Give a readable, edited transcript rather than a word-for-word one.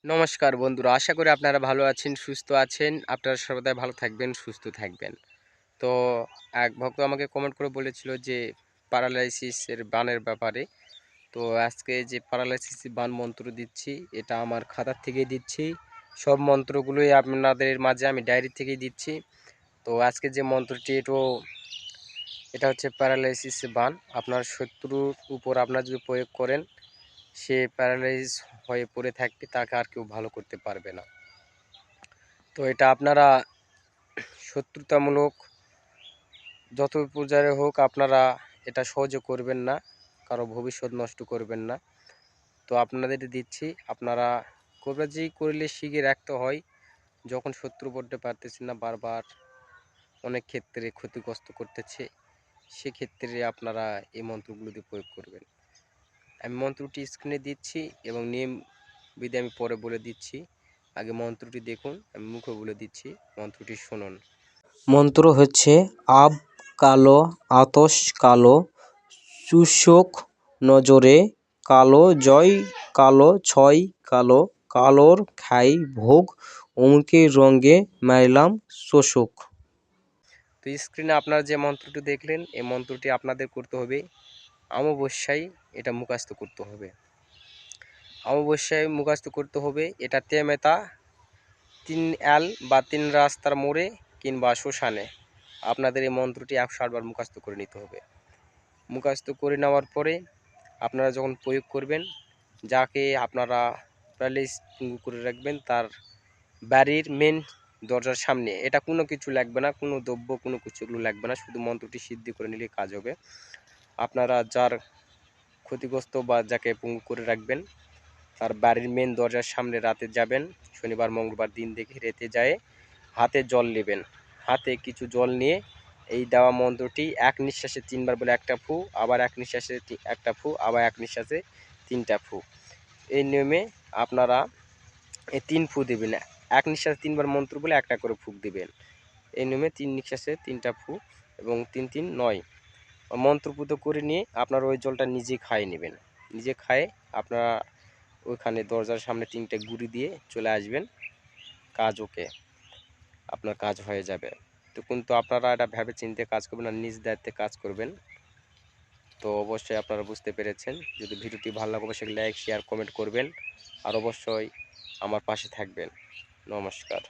নমস্কার বন্ধুরা, আশা করি আপনারা ভালো আছেন, সুস্থ আছেন। আপনারা সর্বদাই ভালো থাকবেন, সুস্থ থাকবেন। তো এক ভক্ত আমাকে কমেন্ট করে বলেছিল যে প্যারালাইসিসের বানের ব্যাপারে। তো আজকে যে প্যারালাইসিস বান মন্ত্র দিচ্ছি, এটা আমার খাতার থেকেই দিচ্ছি। সব মন্ত্রগুলোই আপনাদের মাঝে আমি ডায়েরি থেকেই দিচ্ছি। তো আজকে যে মন্ত্রটি এটা হচ্ছে প্যারালাইসিস বান। আপনার শত্রুর উপর আপনারা যদি প্রয়োগ করেন, সে প্যারালাইজ হয়ে পড়ে থাকবে, তাকে আর কেউ ভালো করতে পারবে না। তো এটা আপনারা শত্রুতামূলক যত পর্যায়ে হোক আপনারা এটা সহ্য করবেন না, কারো ভবিষ্যৎ নষ্ট করবেন না। তো আপনাদের দিচ্ছি, আপনারা কবরাজি করলে শিখে রাখতে হয়, যখন শত্রু করতে পারতেছেন না, বারবার অনেক ক্ষেত্রে ক্ষতিগ্রস্ত করতেছে, সেক্ষেত্রে আপনারা এই মন্ত্রগুলো দিয়ে প্রয়োগ করবেন। আমি মন্ত্রটি স্ক্রিনে দিচ্ছি এবং নিয়ম বিধি আমি পরে বলে দিচ্ছি। আগে মন্ত্রটি দেখুন, আমি মুখে বলে দিচ্ছি, মন্ত্রটি শুনুন। মন্ত্র হচ্ছে আব কালো আতস কালো চুষক নজরে কালো জয় কালো ছয় কালো কালোর খাই ভোগ অমুকের রঙ্গে মারিলাম শোষক। তো স্ক্রিনে আপনারা যে মন্ত্রটি দেখলেন, এই মন্ত্রটি আপনাদের করতে হবে অমাবস্যায়, এটা মুখস্থ করতে হবে। অমাবস্যায় মুখস্থ করতে হবে। এটা তেমেতা 3 বা 3 রাস্তার মোড়ে কিংবা শ্মশানে আপনাদের এই মন্ত্রটি 108 বার মুখস্থ করে নিতে হবে। মুখস্থ করে নেওয়ার পরে আপনারা যখন প্রয়োগ করবেন, যাকে আপনারা প্যারালাইজ করে রাখবেন, তার বাড়ির মেন দরজার সামনে, এটা কোনো কিছু লাগবে না, কোনো দ্রব্য কোনো কিছুগুলো লাগবে না, শুধু মন্ত্রটি সিদ্ধি করে নিলে কাজ হবে। আপনারা যার ক্ষতিগ্রস্ত বা যাকে পঙ্গু করে রাখবেন, তার বাড়ির মেন দরজার সামনে রাতে যাবেন, শনিবার মঙ্গলবার দিন দেখে রেতে যায়, হাতে জল নেবেন। হাতে কিছু জল নিয়ে এই দেওয়া মন্ত্রটি এক নিঃশ্বাসে 3 বার বলে একটা ফু, আবার এক নিঃশ্বাসে একটা ফু, আবার এক নিঃশ্বাসে 3টা ফু। এই নিয়মে আপনারা এই 3 ফু দেবেন। এক নিঃশ্বাসে 3 বার মন্ত্র বলে একটা করে ফুক দিবেন। এই নিয়মে 3 নিঃশ্বাসে 3টা ফু এবং 3 3 9 মন্ত্রপুত করে নিয়ে আপনারা ওই জলটা নিজে খাইয়ে নেবেন। নিজে খায়ে আপনারা ওইখানে দরজার সামনে 3টে গুঁড়ি দিয়ে চলে আসবেন। কাজ ওকে, আপনার কাজ হয়ে যাবে। তো কিন্তু আপনারা এটা ভেবে চিন্তে কাজ করবেন আর নিজ দায়িত্বে কাজ করবেন। তো অবশ্যই আপনারা বুঝতে পেরেছেন। যদি ভিডিওটি ভালো লাগে অবশ্যই লাইক শেয়ার কমেন্ট করবেন আর অবশ্যই আমার পাশে থাকবেন। নমস্কার।